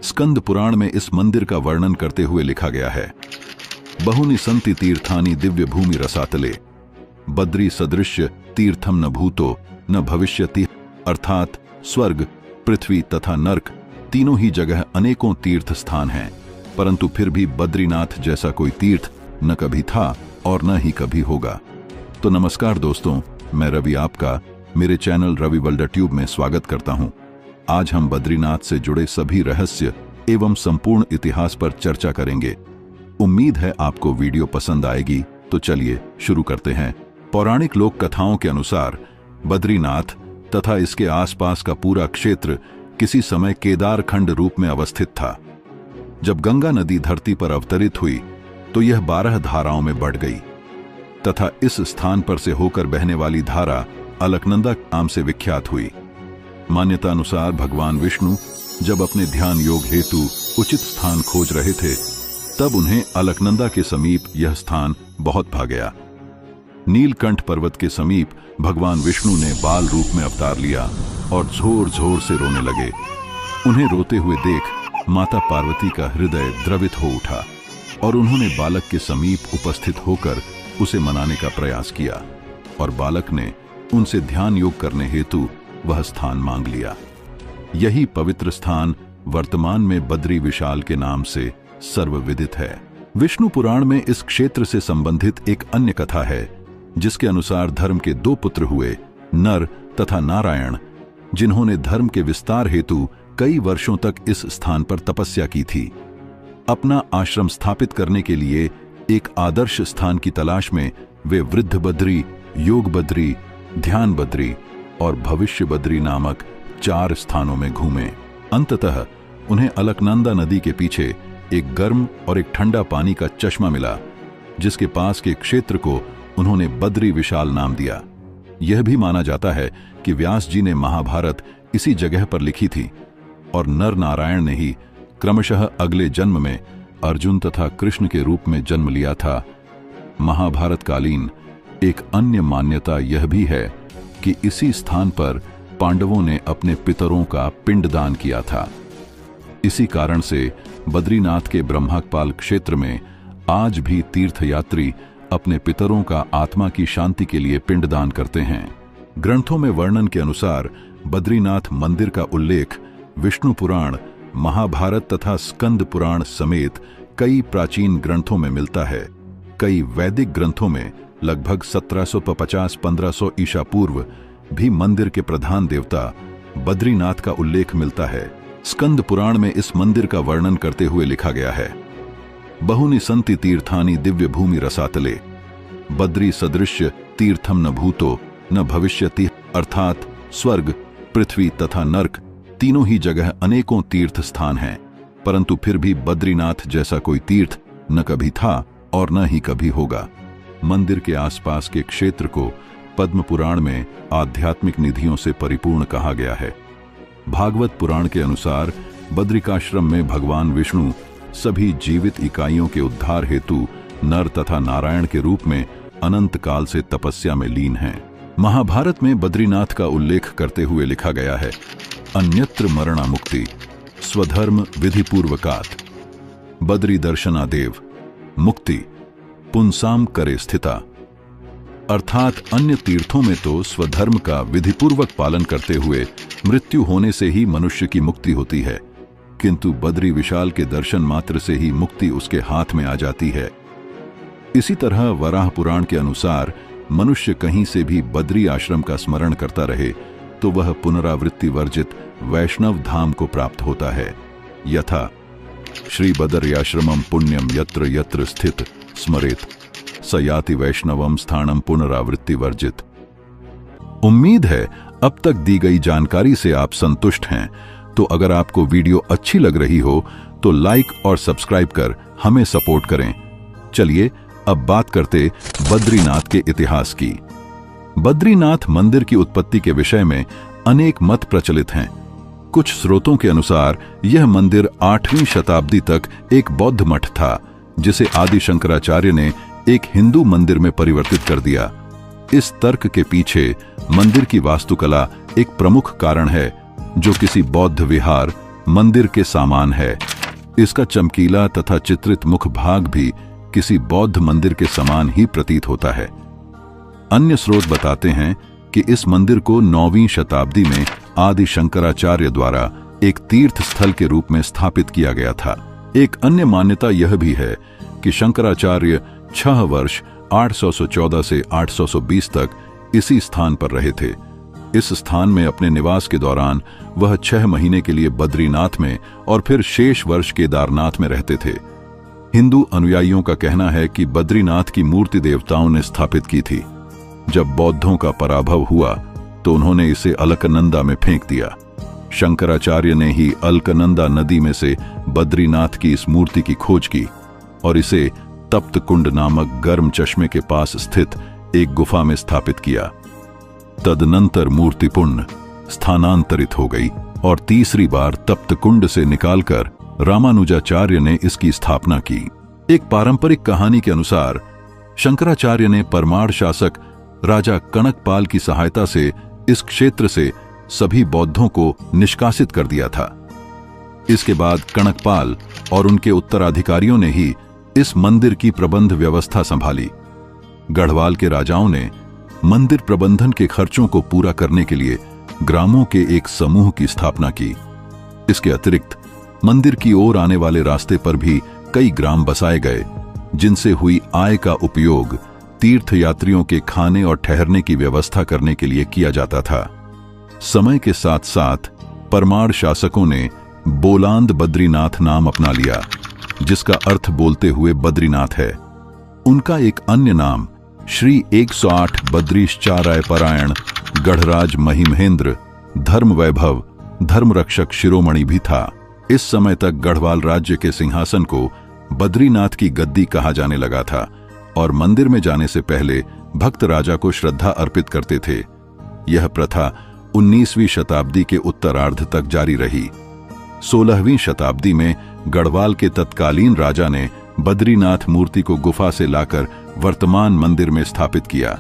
स्कंद पुराण में इस मंदिर का वर्णन करते हुए लिखा गया है, बहुनि संति तीर्थानि दिव्य भूमि रसातले, बद्री सदृश्य तीर्थम न भूतो न भविष्यति। अर्थात स्वर्ग, पृथ्वी तथा नर्क तीनों ही जगह अनेकों तीर्थ स्थान हैं, परंतु फिर भी बद्रीनाथ जैसा कोई तीर्थ न कभी था और न ही कभी होगा। तो नमस्कार दोस्तों, मैं रवि आपका मेरे चैनल रवि वर्ल्ड ट्यूब में स्वागत करता हूं। आज हम बद्रीनाथ से जुड़े सभी रहस्य एवं संपूर्ण इतिहास पर चर्चा करेंगे। उम्मीद है आपको वीडियो पसंद आएगी, तो चलिए शुरू करते हैं। पौराणिक लोक कथाओं के अनुसार बद्रीनाथ तथा इसके आसपास का पूरा क्षेत्र किसी समय केदार खंड रूप में अवस्थित था। जब गंगा नदी धरती पर अवतरित हुई तो यह 12 धाराओं में बढ़ गई तथा इस स्थान पर से होकर बहने वाली धारा अलकनंदा नाम से विख्यात हुई। मान्यता अनुसार भगवान विष्णु जब अपने ध्यान योग हेतु उचित स्थान खोज रहे थे, तब उन्हें अलकनंदा के समीप यह स्थान बहुत भा गया। नीलकंठ पर्वत के समीप भगवान विष्णु ने बाल रूप में अवतार लिया और जोर जोर से रोने लगे। उन्हें रोते हुए देख माता पार्वती का हृदय द्रवित हो उठा और उन्होंने बालक के समीप उपस्थित होकर उसे मनाने का प्रयास किया और बालक ने उनसे ध्यान योग करने हेतु वह स्थान मांग लिया। यही पवित्र स्थान वर्तमान में बद्री विशाल के नाम से सर्वविदित है। विष्णु पुराण में इस क्षेत्र से संबंधित एक अन्य कथा है, जिसके अनुसार धर्म के 2 पुत्र हुए, नर तथा नारायण, जिन्होंने धर्म के विस्तार हेतु कई वर्षों तक इस स्थान पर तपस्या की थी। अपना आश्रम स्थापित करने के लिए एक आदर्श स्थान की तलाश में वे वृद्ध बद्री, योग बद्री, ध्यान बद्री और भविष्य बद्री नामक 4 स्थानों में घूमे। अंततः उन्हें अलकनंदा नदी के पीछे एक गर्म और एक ठंडा पानी का चश्मा मिला, जिसके पास के क्षेत्र को उन्होंने बद्री विशाल नाम दिया। यह भी माना जाता है कि व्यास जी ने महाभारत इसी जगह पर लिखी थी और नर नारायण ने ही क्रमशः अगले जन्म में अर्जुन तथा कृष्ण के रूप में जन्म लिया था। महाभारत कालीन एक अन्य मान्यता यह भी है कि इसी स्थान पर पांडवों ने अपने पितरों का पिंडदान किया था। इसी कारण से बद्रीनाथ के ब्रह्मकपाल क्षेत्र में आज भी तीर्थयात्री अपने पितरों का आत्मा की शांति के लिए पिंडदान करते हैं। ग्रंथों में वर्णन के अनुसार बद्रीनाथ मंदिर का उल्लेख विष्णु पुराण, महाभारत तथा स्कंद पुराण समेत कई प्राचीन ग्रंथों में मिलता है। कई वैदिक ग्रंथों में लगभग 1750-1500 ईसा पूर्व भी मंदिर के प्रधान देवता बद्रीनाथ का उल्लेख मिलता है। स्कंद पुराण में इस मंदिर का वर्णन करते हुए लिखा गया है, बहुनि संति तीर्थानि दिव्य भूमि रसातले, बद्री सदृश्य तीर्थम न भूतो न भविष्यति। अर्थात स्वर्ग, पृथ्वी तथा नर्क तीनों ही जगह अनेकों तीर्थ स्थान हैं, परंतु फिर भी बद्रीनाथ जैसा कोई तीर्थ न कभी था और न ही कभी होगा। मंदिर के आसपास के क्षेत्र को पद्म पुराण में आध्यात्मिक निधियों से परिपूर्ण कहा गया है। भागवत पुराण के अनुसार बद्रिकाश्रम में भगवान विष्णु सभी जीवित इकाइयों के उद्धार हेतु नर तथा नारायण के रूप में अनंत काल से तपस्या में लीन हैं। महाभारत में बद्रीनाथ का उल्लेख करते हुए लिखा गया है, अन्यत्र मरणा मुक्ति स्वधर्म विधिपूर्वकात्, बद्री दर्शनादेव मुक्ति पुंसाम करे स्थिता। अर्थात अन्य तीर्थों में तो स्वधर्म का विधिपूर्वक पालन करते हुए मृत्यु होने से ही मनुष्य की मुक्ति होती है, किंतु बद्री विशाल के दर्शन मात्र से ही मुक्ति उसके हाथ में आ जाती है। इसी तरह वराह पुराण के अनुसार मनुष्य कहीं से भी बद्री आश्रम का स्मरण करता रहे तो वह पुनरावृत्ति वर्जित वैष्णव धाम को प्राप्त होता है। यथा श्री बदर्याश्रमम पुण्यम यत्र यत्र स्थित स्मरेत स याति वैष्णवम स्थानम पुनरावृत्ति वर्जित। उम्मीद है अब तक दी गई जानकारी से आप संतुष्ट हैं। तो अगर आपको वीडियो अच्छी लग रही हो तो लाइक और सब्सक्राइब कर हमें सपोर्ट करें। चलिए अब बात करते बद्रीनाथ के इतिहास की। बद्रीनाथ मंदिर की उत्पत्ति के विषय में अनेक मत प्रचलित हैं। कुछ स्रोतों के अनुसार यह मंदिर 8वीं शताब्दी तक एक बौद्ध मठ था, जिसे आदि शंकराचार्य ने एक हिंदू मंदिर में परिवर्तित कर दिया। इस तर्क के पीछे मंदिर की वास्तुकला एक प्रमुख कारण है, जो किसी बौद्ध विहार मंदिर के सामान है। इसका चमकीला तथा चित्रित मुख भाग भी किसी बौद्ध मंदिर के समान ही प्रतीत होता है। अन्य स्रोत बताते हैं कि इस मंदिर को 9वीं शताब्दी में आदि शंकराचार्य द्वारा एक तीर्थ स्थल के रूप में स्थापित किया गया था। एक अन्य मान्यता यह भी है कि शंकराचार्य 6 वर्ष 814 से 820 तक इसी स्थान पर रहे थे। इस स्थान में अपने निवास के दौरान वह 6 महीने के लिए बद्रीनाथ में और फिर शेष वर्ष केदारनाथ में रहते थे। हिंदू अनुयायियों का कहना है कि बद्रीनाथ की मूर्ति देवताओं ने स्थापित की थी। जब बौद्धों का पराभव हुआ तो उन्होंने इसे अलकनंदा में फेंक दिया। शंकराचार्य ने ही अलकनंदा नदी में से बद्रीनाथ की इस मूर्ति की खोज की और इसे तप्त कुंड नामक गर्म चश्मे के पास स्थित एक गुफा में स्थापित किया। तदनंतर मूर्ति पुण्य स्थानांतरित हो गई और तीसरी बार तप्त कुंड से निकालकर रामानुजाचार्य ने इसकी स्थापना की। एक पारंपरिक कहानी के अनुसार शंकराचार्य ने परमार शासक राजा कनकपाल की सहायता से इस क्षेत्र से सभी बौद्धों को निष्कासित कर दिया था। इसके बाद कनकपाल और उनके उत्तराधिकारियों ने ही इस मंदिर की प्रबंध व्यवस्था संभाली। गढ़वाल के राजाओं ने मंदिर प्रबंधन के खर्चों को पूरा करने के लिए ग्रामों के एक समूह की स्थापना की। इसके अतिरिक्त मंदिर की ओर आने वाले रास्ते पर भी कई ग्राम बसाए गए, जिनसे हुई आय का उपयोग तीर्थयात्रियों के खाने और ठहरने की व्यवस्था करने के लिए किया जाता था। समय के साथ साथ परमार शासकों ने बोलांद बद्रीनाथ नाम अपना लिया, जिसका अर्थ बोलते हुए बद्रीनाथ है। उनका एक अन्य नाम श्री 108 बद्रीश्चाराय परायण गढ़राज महिमहेंद्र धर्म वैभव धर्मरक्षक शिरोमणि भी था। इस समय तक गढ़वाल राज्य के सिंहासन को बद्रीनाथ की गद्दी कहा जाने लगा था और मंदिर में जाने से पहले भक्त राजा को श्रद्धा अर्पित करते थे। यह प्रथा 19वीं शताब्दी के उत्तरार्ध तक जारी रही। 16वीं शताब्दी में गढ़वाल के तत्कालीन राजा ने बद्रीनाथ मूर्ति को गुफा से लाकर वर्तमान मंदिर में स्थापित किया।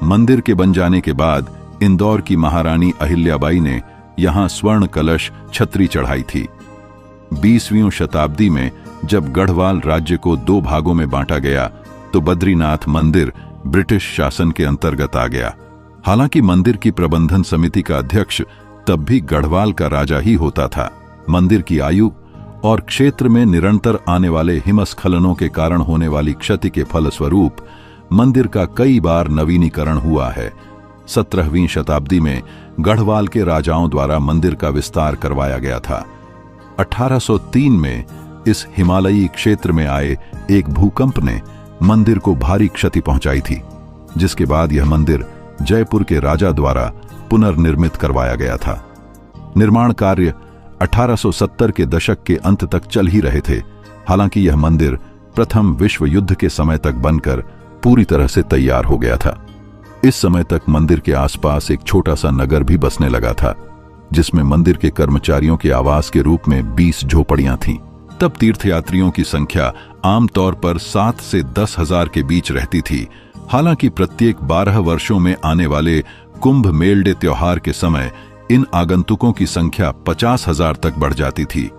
मंदिर के बन जाने के बाद इंदौर की महारानी अहिल्याबाई ने यहां स्वर्ण कलश छतरी चढ़ाई थी। 20वीं शताब्दी में जब गढ़वाल राज्य को 2 भागों में बांटा गया तो बद्रीनाथ मंदिर ब्रिटिश शासन के अंतर्गत आ गया। हालांकि मंदिर की प्रबंधन समिति का अध्यक्ष तब भी गढ़वाल का राजा ही होता था। मंदिर की आयु और क्षेत्र में निरंतर आने वाले हिमस्खलनों के कारण होने वाली क्षति के फलस्वरूप मंदिर का कई बार नवीनीकरण हुआ है। 17वीं शताब्दी में गढ़वाल के राजाओं द्वारा मंदिर का विस्तार करवाया गया था। 1803 में इस हिमालयी क्षेत्र में आए एक भूकंप ने मंदिर को भारी क्षति पहुंचाई थी, जिसके बाद यह मंदिर जयपुर के राजा द्वारा पुनर्निर्मित करवाया गया था। निर्माण कार्य 1870 के दशक के अंत तक चल ही रहे थे। हालांकि यह मंदिर प्रथम विश्व युद्ध के समय तक बनकर पूरी तरह से तैयार हो गया था। इस समय तक मंदिर के आसपास एक छोटा सा नगर भी बसने लगा था, जिसमें मंदिर के कर्मचारियों के आवास के रूप में 20 झोपड़ियां थीं। तब तीर्थयात्रियों की संख्या आमतौर पर 7 से 10 हजार के बीच रहती थी। हालांकि प्रत्येक 12 वर्षों में आने वाले कुंभ मेले त्योहार के समय इन आगंतुकों की संख्या 50,000 तक बढ़ जाती थी।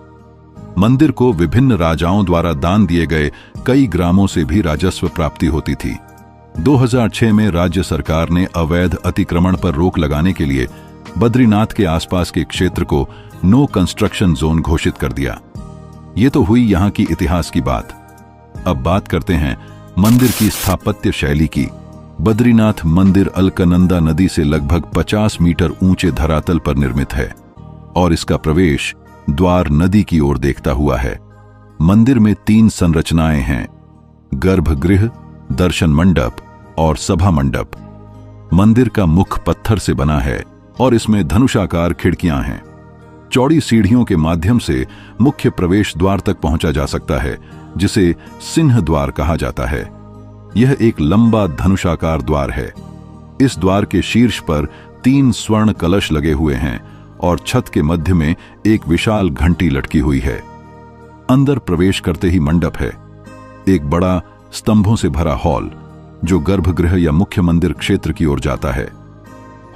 मंदिर को विभिन्न राजाओं द्वारा दान दिए गए कई ग्रामों से भी राजस्व प्राप्ति होती थी। 2006 में राज्य सरकार ने अवैध अतिक्रमण पर रोक लगाने के लिए बद्रीनाथ के आसपास के क्षेत्र को नो कंस्ट्रक्शन जोन घोषित कर दिया। ये तो हुई यहाँ की इतिहास की बात। अब बात करते हैं मंदिर की स्थापत्य शैली की। बद्रीनाथ मंदिर अलकनंदा नदी से लगभग 50 मीटर ऊंचे धरातल पर निर्मित है और इसका प्रवेश द्वार नदी की ओर देखता हुआ है। मंदिर में 3 संरचनाएं हैं: गर्भगृह, दर्शन मंडप और सभा मंडप। मंदिर का मुख पत्थर से बना है और इसमें धनुषाकार खिड़कियां हैं। चौड़ी सीढ़ियों के माध्यम से मुख्य प्रवेश द्वार तक पहुंचा जा सकता है, जिसे सिंह द्वार कहा जाता है। यह एक लंबा धनुषाकार द्वार है। इस द्वार के शीर्ष पर 3 स्वर्ण कलश लगे हुए हैं और छत के मध्य में एक विशाल घंटी लटकी हुई है। अंदर प्रवेश करते ही मंडप है, एक बड़ा स्तंभों से भरा हॉल जो गर्भगृह या मुख्य मंदिर क्षेत्र की ओर जाता है।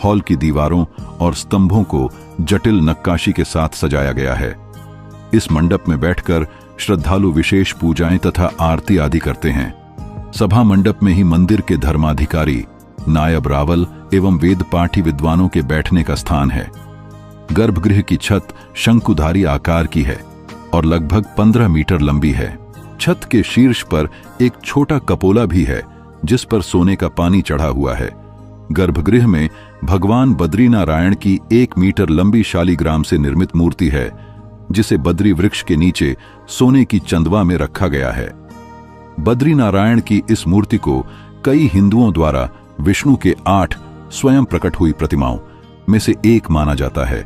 हॉल की दीवारों और स्तंभों को जटिल नक्काशी के साथ सजाया गया है। इस मंडप में बैठकर श्रद्धालु विशेष पूजाएं तथा आरती आदि करते हैं। सभा मंडप में ही मंदिर के धर्माधिकारी, नायब रावल एवं वेद पाठी विद्वानों के बैठने का स्थान है। गर्भगृह की छत शंकुधारी आकार की है और लगभग 15 मीटर लंबी है। छत के शीर्ष पर एक छोटा कपोला भी है जिस पर सोने का पानी चढ़ा हुआ है। गर्भगृह में भगवान बद्रीनारायण की 1 मीटर लंबी शालिग्राम से निर्मित मूर्ति है जिसे बद्री वृक्ष के नीचे सोने की चंदवा में रखा गया है। बद्रीनारायण की इस मूर्ति को कई हिंदुओं द्वारा विष्णु के 8 स्वयं प्रकट हुई प्रतिमाओं में से एक माना जाता है।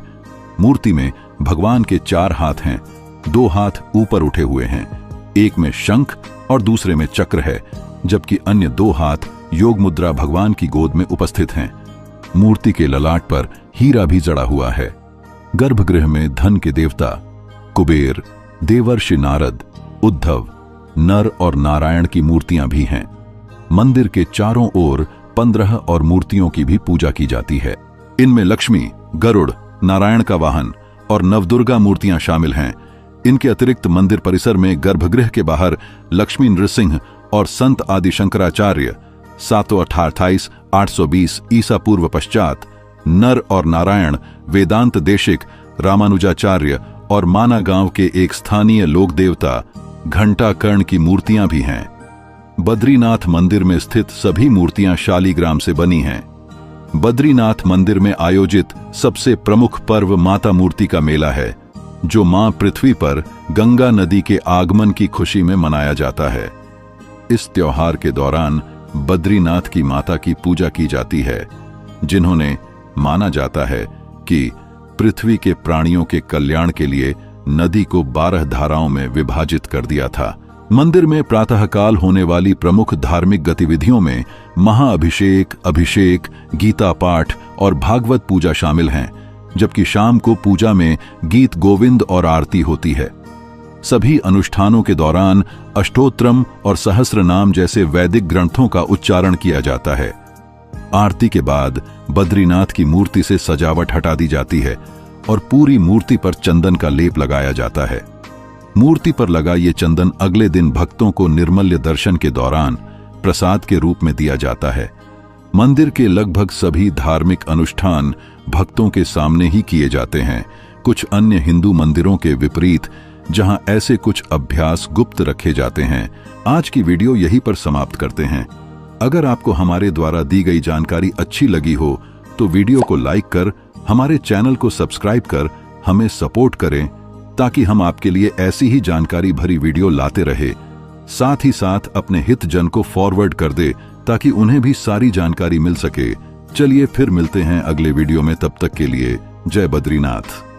मूर्ति में भगवान के 4 हाथ हैं, 2 हाथ ऊपर उठे हुए हैं, एक में शंख और दूसरे में चक्र है, जबकि अन्य 2 हाथ योग मुद्रा भगवान की गोद में उपस्थित हैं। मूर्ति के ललाट पर हीरा भी जड़ा हुआ है। गर्भगृह में धन के देवता कुबेर, देवर्षि नारद, उद्धव, नर और नारायण की मूर्तियां भी हैं। मंदिर के चारों ओर 15 और मूर्तियों की भी पूजा की जाती है। इनमें लक्ष्मी, गरुड़, नारायण का वाहन और नवदुर्गा मूर्तियां शामिल हैं। इनके अतिरिक्त मंदिर परिसर में गर्भगृह के बाहर लक्ष्मी नृसिंह और संत आदि शंकराचार्य 728 820 ईसा पूर्व पश्चात, नर और नारायण वेदांत देशिक रामानुजाचार्य और माना गांव के एक स्थानीय लोक देवता घंटाकर्ण की मूर्तियां भी हैं। बद्रीनाथ मंदिर में स्थित सभी मूर्तियां शालिग्राम से बनी हैं। बद्रीनाथ मंदिर में आयोजित सबसे प्रमुख पर्व माता मूर्ति का मेला है, जो मां पृथ्वी पर गंगा नदी के आगमन की खुशी में मनाया जाता है। इस त्योहार के दौरान बद्रीनाथ की माता की पूजा की जाती है, जिन्होंने माना जाता है कि पृथ्वी के प्राणियों के कल्याण के लिए नदी को 12 धाराओं में विभाजित कर दिया था। मंदिर में प्रातःकाल होने वाली प्रमुख धार्मिक गतिविधियों में महाअभिषेक, अभिषेक, गीता पाठ और भागवत पूजा शामिल हैं, जबकि शाम को पूजा में गीत गोविंद और आरती होती है। सभी अनुष्ठानों के दौरान अष्टोत्रम और सहस्रनाम जैसे वैदिक ग्रंथों का उच्चारण किया जाता है। आरती के बाद बद्रीनाथ की मूर्ति से सजावट हटा दी जाती है और पूरी मूर्ति पर चंदन का लेप लगाया जाता है। मूर्ति पर लगा ये चंदन अगले दिन भक्तों को निर्मल्य दर्शन के दौरान प्रसाद के रूप में दिया जाता है। मंदिर के लगभग सभी धार्मिक अनुष्ठान भक्तों के सामने ही किए जाते हैं। कुछ अन्य हिंदू मंदिरों के विपरीत, जहां ऐसे कुछ अभ्यास गुप्त रखे जाते हैं। आज की वीडियो यहीं पर समाप्त करते हैं। अगर आपको हमारे द्वारा दी गई जानकारी अच्छी लगी हो तो वीडियो को लाइक कर हमारे चैनल को सब्सक्राइब कर हमें सपोर्ट करें, ताकि हम आपके लिए ऐसी ही जानकारी भरी वीडियो लाते रहे। साथ ही साथ अपने हित जन को फॉरवर्ड कर दे ताकि उन्हें भी सारी जानकारी मिल सके। चलिए फिर मिलते हैं अगले वीडियो में, तब तक के लिए जय बद्रीनाथ।